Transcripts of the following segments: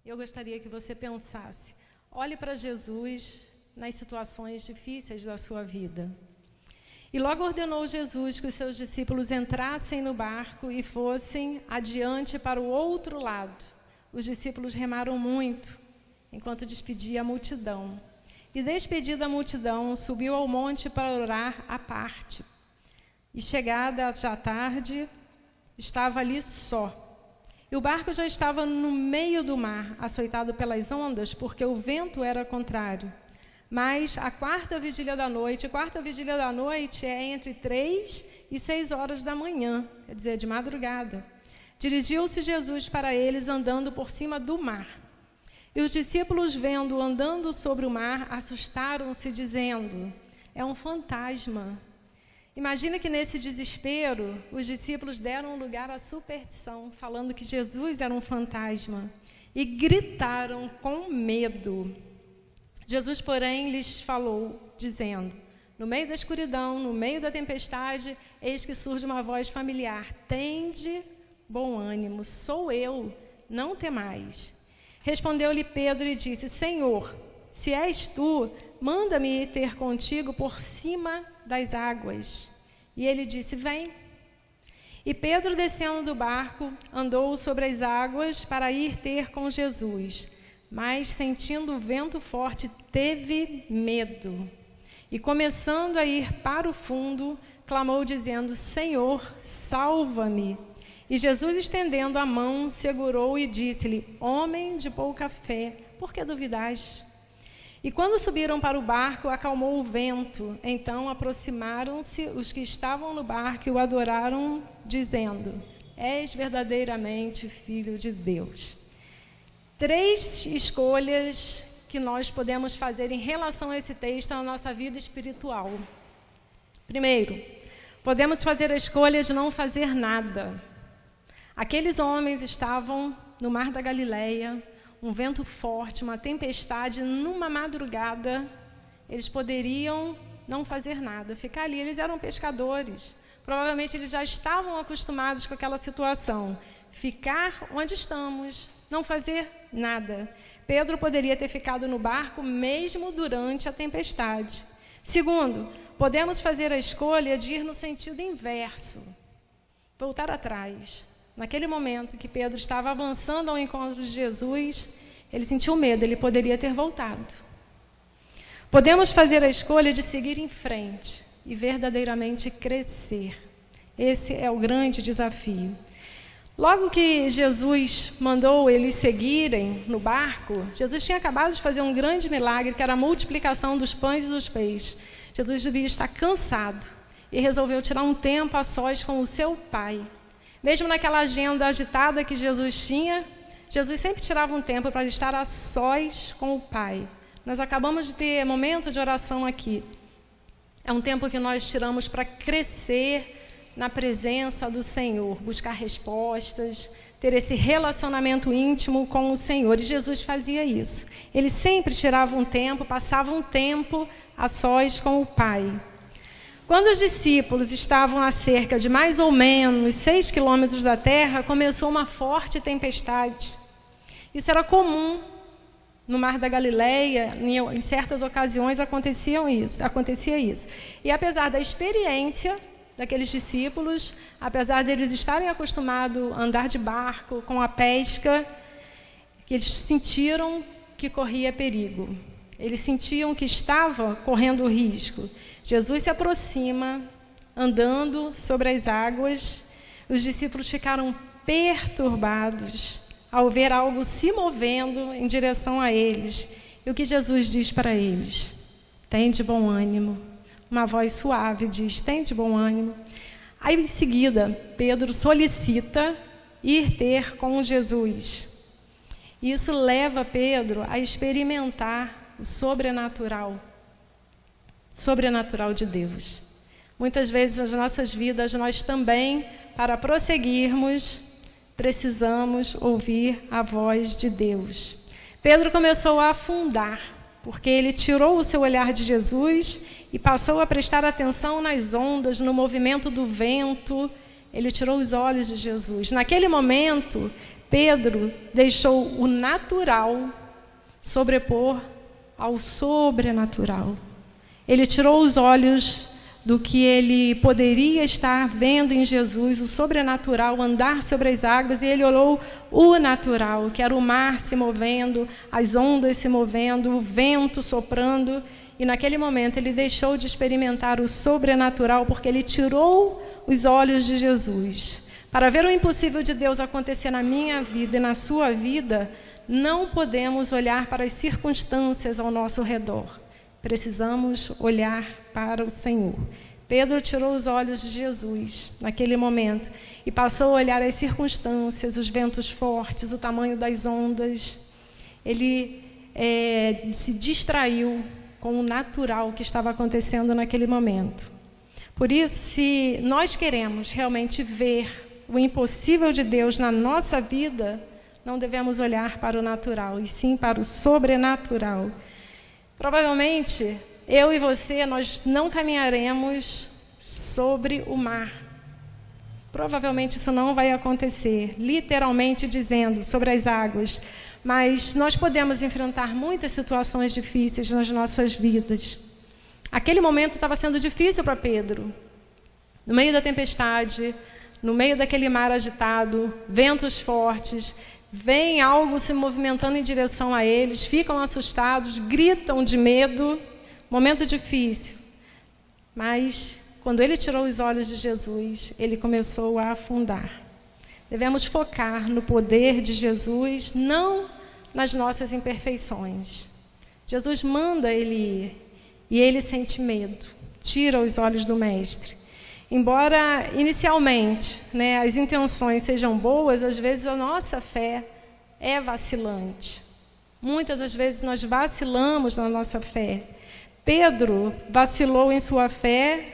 Eu gostaria que você pensasse, olhe para Jesus nas situações difíceis da sua vida. E logo ordenou Jesus que os seus discípulos entrassem no barco e fossem adiante para o outro lado. Os discípulos remaram muito, enquanto despedia a multidão. E despedida a multidão, subiu ao monte para orar à parte. E chegada já tarde, estava ali só. E o barco já estava no meio do mar, açoitado pelas ondas, porque o vento era contrário. Mas a quarta vigília da noite é entre 3 e 6 horas da manhã, quer dizer, de madrugada. Dirigiu-se Jesus para eles andando por cima do mar. E os discípulos, vendo-o andando sobre o mar, assustaram-se, dizendo, é um fantasma. Imagina que nesse desespero, os discípulos deram lugar à superstição, falando que Jesus era um fantasma, e gritaram com medo. Jesus, porém, lhes falou, dizendo, no meio da escuridão, no meio da tempestade, eis que surge uma voz familiar, tende bom ânimo, sou eu, não temais. Respondeu-lhe Pedro e disse, Senhor, se és tu, manda-me ir ter contigo por cima das águas. E ele disse, vem. E Pedro, descendo do barco, andou sobre as águas para ir ter com Jesus. Mas, sentindo o vento forte, teve medo. E, começando a ir para o fundo, clamou, dizendo, Senhor, salva-me. E Jesus, estendendo a mão, segurou e disse-lhe, homem de pouca fé, por que duvidaste? E quando subiram para o barco, acalmou o vento. Então aproximaram-se os que estavam no barco e o adoraram, dizendo, és verdadeiramente Filho de Deus. 3 escolhas que nós podemos fazer em relação a esse texto na nossa vida espiritual. Primeiro, podemos fazer a escolha de não fazer nada. Aqueles homens estavam no mar da Galileia, um vento forte, uma tempestade, numa madrugada, eles poderiam não fazer nada, ficar ali. Eles eram pescadores, provavelmente eles já estavam acostumados com aquela situação. Ficar onde estamos, não fazer nada. Pedro poderia ter ficado no barco mesmo durante a tempestade. Segundo, podemos fazer a escolha de ir no sentido inverso, voltar atrás. Naquele momento que Pedro estava avançando ao encontro de Jesus, ele sentiu medo, ele poderia ter voltado. Podemos fazer a escolha de seguir em frente e verdadeiramente crescer. Esse é o grande desafio. Logo que Jesus mandou eles seguirem no barco, Jesus tinha acabado de fazer um grande milagre, que era a multiplicação dos pães e dos peixes. Jesus devia estar cansado e resolveu tirar um tempo a sós com o seu Pai. Mesmo naquela agenda agitada que Jesus tinha, Jesus sempre tirava um tempo para estar a sós com o Pai. Nós acabamos de ter momento de oração aqui. É um tempo que nós tiramos para crescer na presença do Senhor, buscar respostas, ter esse relacionamento íntimo com o Senhor. E Jesus fazia isso. Ele sempre tirava um tempo, passava um tempo a sós com o Pai. Quando os discípulos estavam a cerca de mais ou menos 6 quilômetros da terra, começou uma forte tempestade. Isso era comum no Mar da Galileia, em certas ocasiões acontecia isso. E apesar da experiência daqueles discípulos, apesar deles estarem acostumados a andar de barco, com a pesca, eles sentiram que corria perigo. Eles sentiam que estava correndo risco. Jesus se aproxima, andando sobre as águas. Os discípulos ficaram perturbados ao ver algo se movendo em direção a eles. E o que Jesus diz para eles? Tende bom ânimo. Uma voz suave diz, tende bom ânimo. Aí, em seguida, Pedro solicita ir ter com Jesus. Isso leva Pedro a experimentar o sobrenatural de Deus. Muitas vezes nas nossas vidas, nós também, para prosseguirmos, precisamos ouvir a voz de Deus. Pedro começou a afundar, porque ele tirou o seu olhar de Jesus e passou a prestar atenção nas ondas, no movimento do vento. Ele tirou os olhos de Jesus. Naquele momento, Pedro deixou o natural sobrepor ao sobrenatural. Ele tirou os olhos do que ele poderia estar vendo em Jesus, o sobrenatural, andar sobre as águas, e ele olhou o natural, que era o mar se movendo, as ondas se movendo, o vento soprando, e naquele momento ele deixou de experimentar o sobrenatural, porque ele tirou os olhos de Jesus. Para ver o impossível de Deus acontecer na minha vida e na sua vida, não podemos olhar para as circunstâncias ao nosso redor. Precisamos olhar para o Senhor. Pedro tirou os olhos de Jesus naquele momento e passou a olhar as circunstâncias, os ventos fortes, o tamanho das ondas. Ele se distraiu com o natural que estava acontecendo naquele momento. Por isso, se nós queremos realmente ver o impossível de Deus na nossa vida, não devemos olhar para o natural, e sim para o sobrenatural. Provavelmente, eu e você, nós não caminharemos sobre o mar. Provavelmente isso não vai acontecer, literalmente dizendo, sobre as águas. Mas nós podemos enfrentar muitas situações difíceis nas nossas vidas. Aquele momento estava sendo difícil para Pedro. No meio da tempestade, no meio daquele mar agitado, ventos fortes, vem algo se movimentando em direção a eles, ficam assustados, gritam de medo, momento difícil. Mas, quando ele tirou os olhos de Jesus, ele começou a afundar. Devemos focar no poder de Jesus, não nas nossas imperfeições. Jesus manda ele ir, e ele sente medo, tira os olhos do Mestre. Embora, inicialmente, as intenções sejam boas, às vezes a nossa fé é vacilante. Muitas das vezes nós vacilamos na nossa fé. Pedro vacilou em sua fé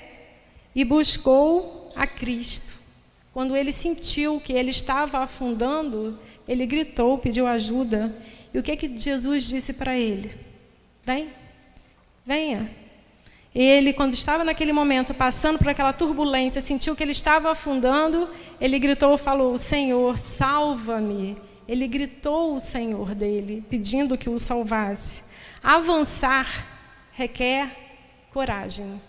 e buscou a Cristo. Quando ele sentiu que ele estava afundando, ele gritou, pediu ajuda. E o que Jesus disse para ele? Venha. Ele, quando estava naquele momento, passando por aquela turbulência, sentiu que ele estava afundando, ele gritou, falou, Senhor, salva-me. Ele gritou o Senhor dele, pedindo que o salvasse. Avançar requer coragem.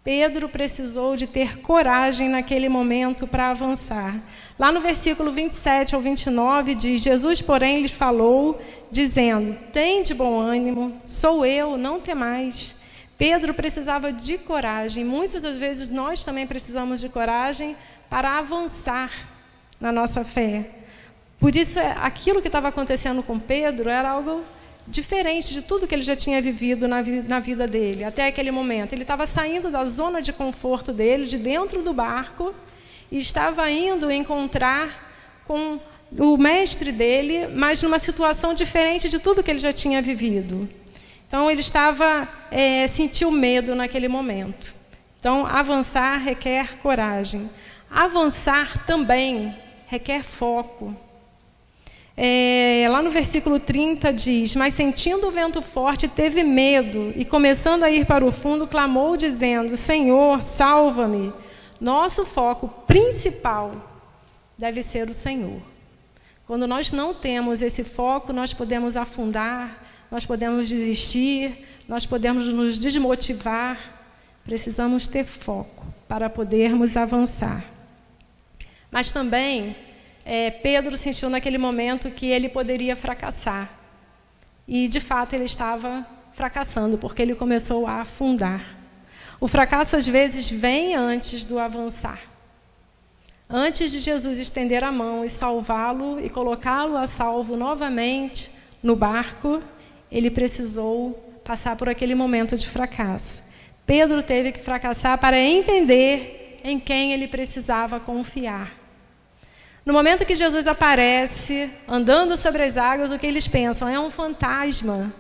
Pedro precisou de ter coragem naquele momento para avançar. Lá no versículo 27 ao 29 diz, Jesus, porém, lhes falou, dizendo, tende bom ânimo, sou eu, não temais. Pedro precisava de coragem. Muitas das vezes nós também precisamos de coragem para avançar na nossa fé. Por isso, aquilo que estava acontecendo com Pedro era algo diferente de tudo que ele já tinha vivido na vida dele, até aquele momento. Ele estava saindo da zona de conforto dele, de dentro do barco, e estava indo encontrar com o mestre dele, mas numa situação diferente de tudo que ele já tinha vivido. Então, ele sentiu medo naquele momento. Então, avançar requer coragem. Avançar também requer foco. Lá no versículo 30 diz, mas sentindo o vento forte, teve medo, e começando a ir para o fundo, clamou dizendo, Senhor, salva-me. Nosso foco principal deve ser o Senhor. Quando nós não temos esse foco, nós podemos afundar, nós podemos desistir, nós podemos nos desmotivar. Precisamos ter foco para podermos avançar. Mas também, Pedro sentiu naquele momento que ele poderia fracassar. E, de fato, ele estava fracassando, porque ele começou a afundar. O fracasso, às vezes, vem antes do avançar. Antes de Jesus estender a mão e salvá-lo e colocá-lo a salvo novamente no barco, ele precisou passar por aquele momento de fracasso. Pedro teve que fracassar para entender em quem ele precisava confiar. No momento que Jesus aparece, andando sobre as águas, o que eles pensam? É um fantasma.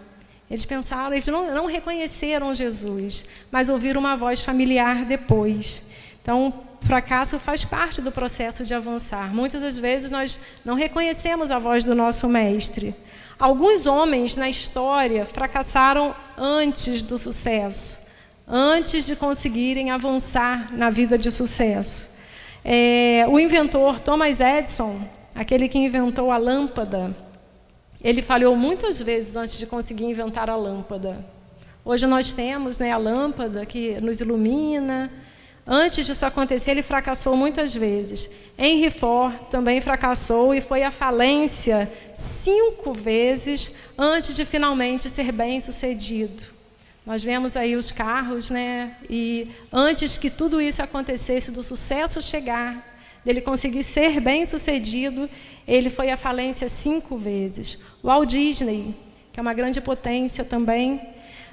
Eles pensaram, eles não reconheceram Jesus, mas ouviram uma voz familiar depois. Então, o fracasso faz parte do processo de avançar. Muitas das vezes nós não reconhecemos a voz do nosso mestre. Alguns homens na história fracassaram antes do sucesso, antes de conseguirem avançar na vida de sucesso. O inventor Thomas Edison, aquele que inventou a lâmpada, ele falhou muitas vezes antes de conseguir inventar a lâmpada. Hoje nós temos, né, a lâmpada que nos ilumina. Antes disso acontecer, ele fracassou muitas vezes. Henry Ford também fracassou e foi à falência 5 vezes antes de finalmente ser bem-sucedido. Nós vemos aí os carros, né? E antes que tudo isso acontecesse, do sucesso chegar, dele conseguir ser bem-sucedido, ele foi à falência 5 vezes. O Walt Disney, que é uma grande potência também,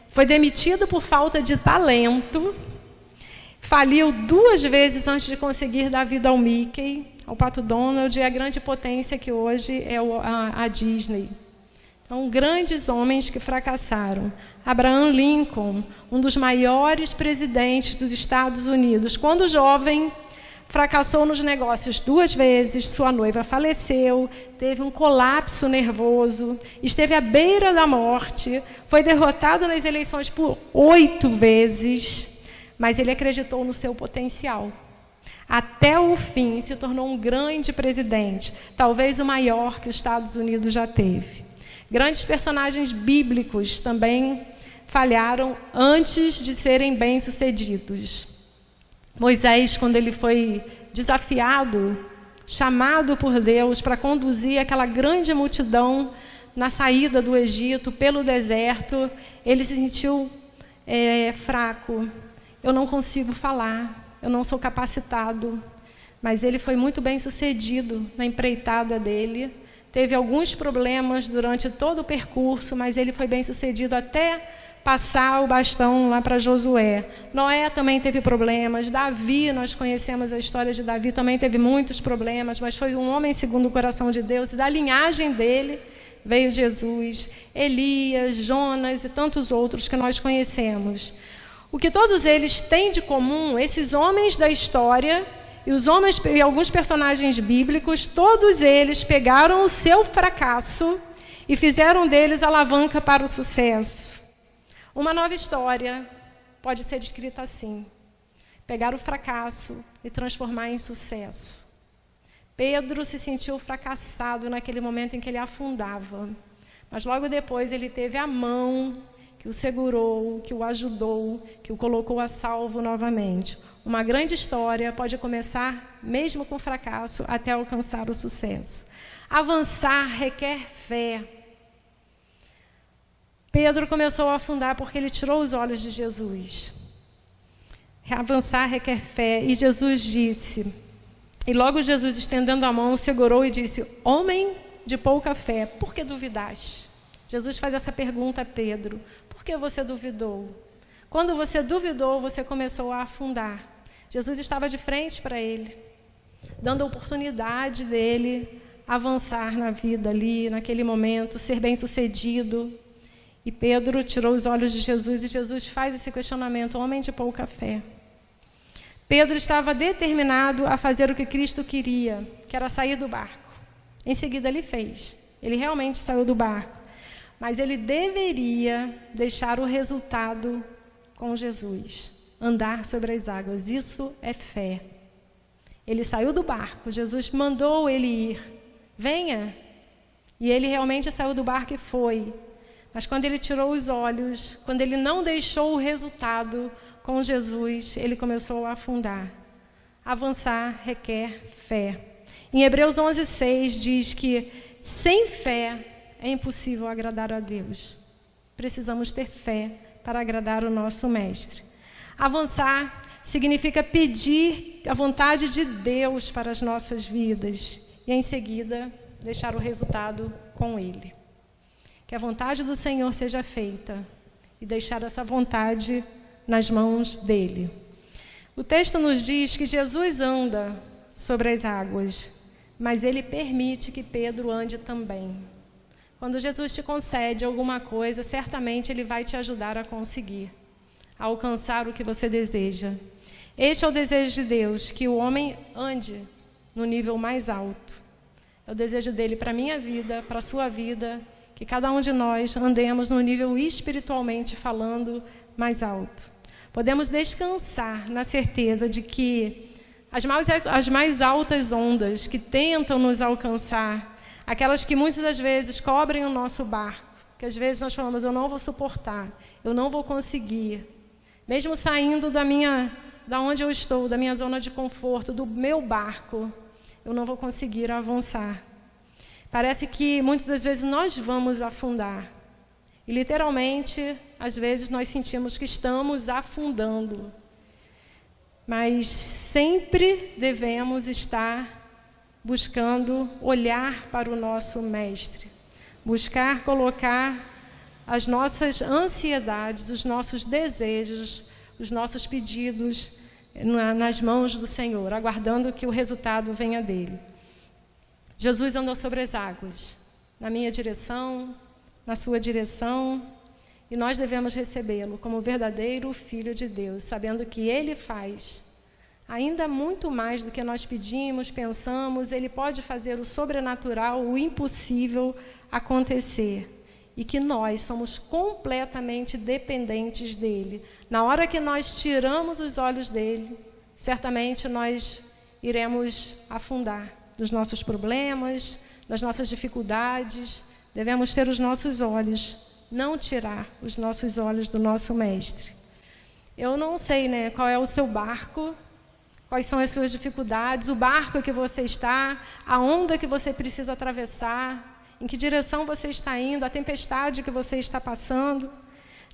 foi demitido por falta de talento, faliu 2 vezes antes de conseguir dar vida ao Mickey, ao Pato Donald, e a grande potência que hoje é a Disney. Então, grandes homens que fracassaram. Abraham Lincoln, um dos maiores presidentes dos Estados Unidos, quando jovem, fracassou nos negócios 2 vezes, sua noiva faleceu, teve um colapso nervoso, esteve à beira da morte, foi derrotado nas eleições por 8 vezes, mas ele acreditou no seu potencial. Até o fim, se tornou um grande presidente, talvez o maior que os Estados Unidos já teve. Grandes personagens bíblicos também falharam antes de serem bem-sucedidos. Moisés, quando ele foi desafiado, chamado por Deus para conduzir aquela grande multidão na saída do Egito pelo deserto, ele se sentiu fraco. Eu não consigo falar, eu não sou capacitado. Mas ele foi muito bem-sucedido na empreitada dele. Teve alguns problemas durante todo o percurso, mas ele foi bem-sucedido até passar o bastão lá para Josué. Noé também teve problemas. Davi, nós conhecemos a história de Davi, também teve muitos problemas, mas foi um homem segundo o coração de Deus, e da linhagem dele veio Jesus, Elias, Jonas e tantos outros que nós conhecemos. O que todos eles têm de comum, esses homens da história e os homens e alguns personagens bíblicos, todos eles pegaram o seu fracasso e fizeram deles alavanca para o sucesso. Uma nova história pode ser descrita assim: pegar o fracasso e transformar em sucesso. Pedro se sentiu fracassado naquele momento em que ele afundava, mas logo depois ele teve a mão que o segurou, que o ajudou, que o colocou a salvo novamente. Uma grande história pode começar mesmo com fracasso até alcançar o sucesso. Avançar requer fé. Pedro começou a afundar porque ele tirou os olhos de Jesus. Avançar requer fé. E Jesus disse, e logo Jesus, estendendo a mão, segurou e disse: homem de pouca fé, por que duvidaste? Jesus faz essa pergunta a Pedro: por que você duvidou? Quando você duvidou, você começou a afundar. Jesus estava de frente para ele, dando a oportunidade dele avançar na vida ali, naquele momento, ser bem-sucedido. E Pedro tirou os olhos de Jesus e Jesus faz esse questionamento: homem de pouca fé. Pedro estava determinado a fazer o que Cristo queria, que era sair do barco. Em seguida ele fez. Ele realmente saiu do barco. Mas ele deveria deixar o resultado com Jesus. Andar sobre as águas. Isso é fé. Ele saiu do barco. Jesus mandou ele ir. Venha. E ele realmente saiu do barco e foi. Mas quando ele tirou os olhos, quando ele não deixou o resultado com Jesus, ele começou a afundar. Avançar requer fé. Em Hebreus 11:6 diz que sem fé é impossível agradar a Deus. Precisamos ter fé para agradar o nosso Mestre. Avançar significa pedir a vontade de Deus para as nossas vidas e, em seguida, deixar o resultado com Ele. Que a vontade do Senhor seja feita e deixar essa vontade nas mãos dEle. O texto nos diz que Jesus anda sobre as águas, mas Ele permite que Pedro ande também. Quando Jesus te concede alguma coisa, certamente Ele vai te ajudar a conseguir, a alcançar o que você deseja. Este é o desejo de Deus, que o homem ande no nível mais alto. É o desejo dEle para a minha vida, para a sua vida, que cada um de nós andemos no nível espiritualmente falando mais alto. Podemos descansar na certeza de que as mais altas ondas que tentam nos alcançar, aquelas que muitas das vezes cobrem o nosso barco, que às vezes nós falamos, eu não vou suportar, eu não vou conseguir. Mesmo saindo da onde eu estou, da minha zona de conforto, do meu barco, eu não vou conseguir avançar. Parece que muitas das vezes nós vamos afundar. E literalmente, às vezes nós sentimos que estamos afundando. Mas sempre devemos estar buscando olhar para o nosso Mestre. Buscar colocar as nossas ansiedades, os nossos desejos, os nossos pedidos nas mãos do Senhor, aguardando que o resultado venha dele. Jesus andou sobre as águas, na minha direção, na sua direção, e nós devemos recebê-lo como verdadeiro Filho de Deus, sabendo que Ele faz ainda muito mais do que nós pedimos, pensamos. Ele pode fazer o sobrenatural, o impossível acontecer, e que nós somos completamente dependentes dEle. Na hora que nós tiramos os olhos dEle, certamente nós iremos afundar dos nossos problemas, das nossas dificuldades. Devemos ter os nossos olhos, não tirar os nossos olhos do nosso Mestre. Eu não sei, qual é o seu barco, quais são as suas dificuldades, o barco que você está, a onda que você precisa atravessar, em que direção você está indo, a tempestade que você está passando.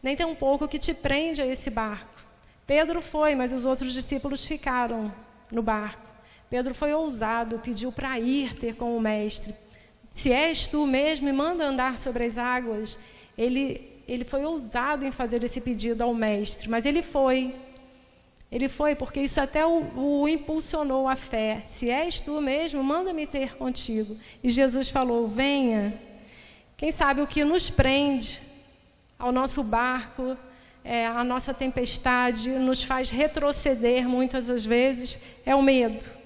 Nem tem um pouco que te prende a esse barco. Pedro foi, mas os outros discípulos ficaram no barco. Pedro foi ousado, pediu para ir ter com o Mestre. Se és tu mesmo, me manda andar sobre as águas. Ele foi ousado em fazer esse pedido ao Mestre, mas ele foi. Ele foi porque isso até o impulsionou à fé. Se és tu mesmo, manda-me ter contigo. E Jesus falou, venha. Quem sabe o que nos prende ao nosso barco, a nossa tempestade, nos faz retroceder muitas das vezes, é o medo.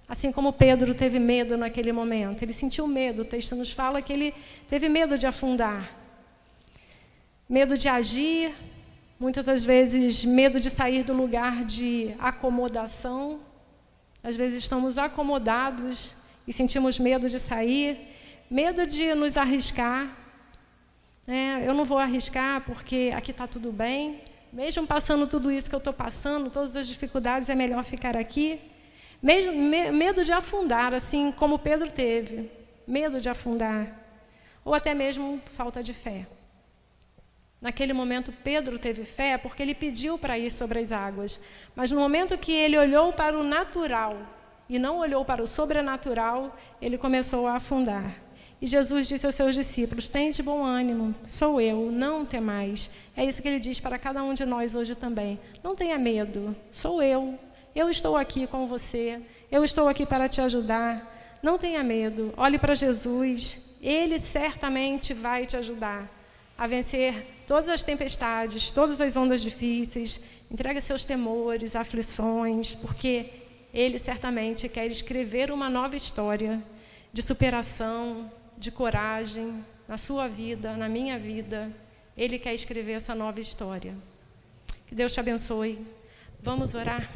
Assim como Pedro teve medo naquele momento. Ele sentiu medo, o texto nos fala que ele teve medo de afundar. Medo de agir, muitas das vezes medo de sair do lugar de acomodação. Às vezes estamos acomodados e sentimos medo de sair. Medo de nos arriscar. Eu não vou arriscar porque aqui está tudo bem. Mesmo passando tudo isso que eu estou passando, todas as dificuldades, é melhor ficar aqui. Medo de afundar, assim como Pedro teve. Medo de afundar. Ou até mesmo falta de fé. Naquele momento, Pedro teve fé porque ele pediu para ir sobre as águas. Mas no momento que ele olhou para o natural e não olhou para o sobrenatural, ele começou a afundar. E Jesus disse aos seus discípulos, tende bom ânimo, sou eu, não temais. É isso que ele diz para cada um de nós hoje também. Não tenha medo, sou eu. Eu estou aqui com você, eu estou aqui para te ajudar. Não tenha medo, olhe para Jesus, Ele certamente vai te ajudar a vencer todas as tempestades, todas as ondas difíceis. Entregue seus temores, aflições, porque Ele certamente quer escrever uma nova história de superação, de coragem, na sua vida, na minha vida. Ele quer escrever essa nova história. Que Deus te abençoe. Vamos orar?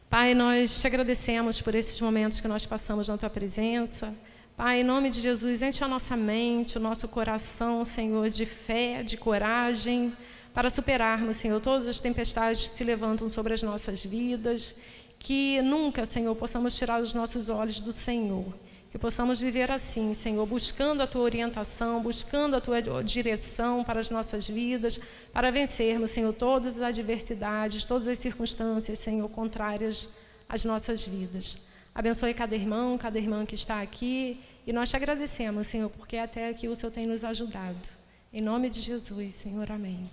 Pai, nós te agradecemos por esses momentos que nós passamos na Tua presença. Pai, em nome de Jesus, enche a nossa mente, o nosso coração, Senhor, de fé, de coragem, para superarmos, Senhor, todas as tempestades que se levantam sobre as nossas vidas. Que nunca, Senhor, possamos tirar os nossos olhos do Senhor. Que possamos viver assim, Senhor, buscando a Tua orientação, buscando a Tua direção para as nossas vidas, para vencermos, Senhor, todas as adversidades, todas as circunstâncias, Senhor, contrárias às nossas vidas. Abençoe cada irmão, cada irmã que está aqui, e nós te agradecemos, Senhor, porque até aqui o Senhor tem nos ajudado. Em nome de Jesus, Senhor, amém.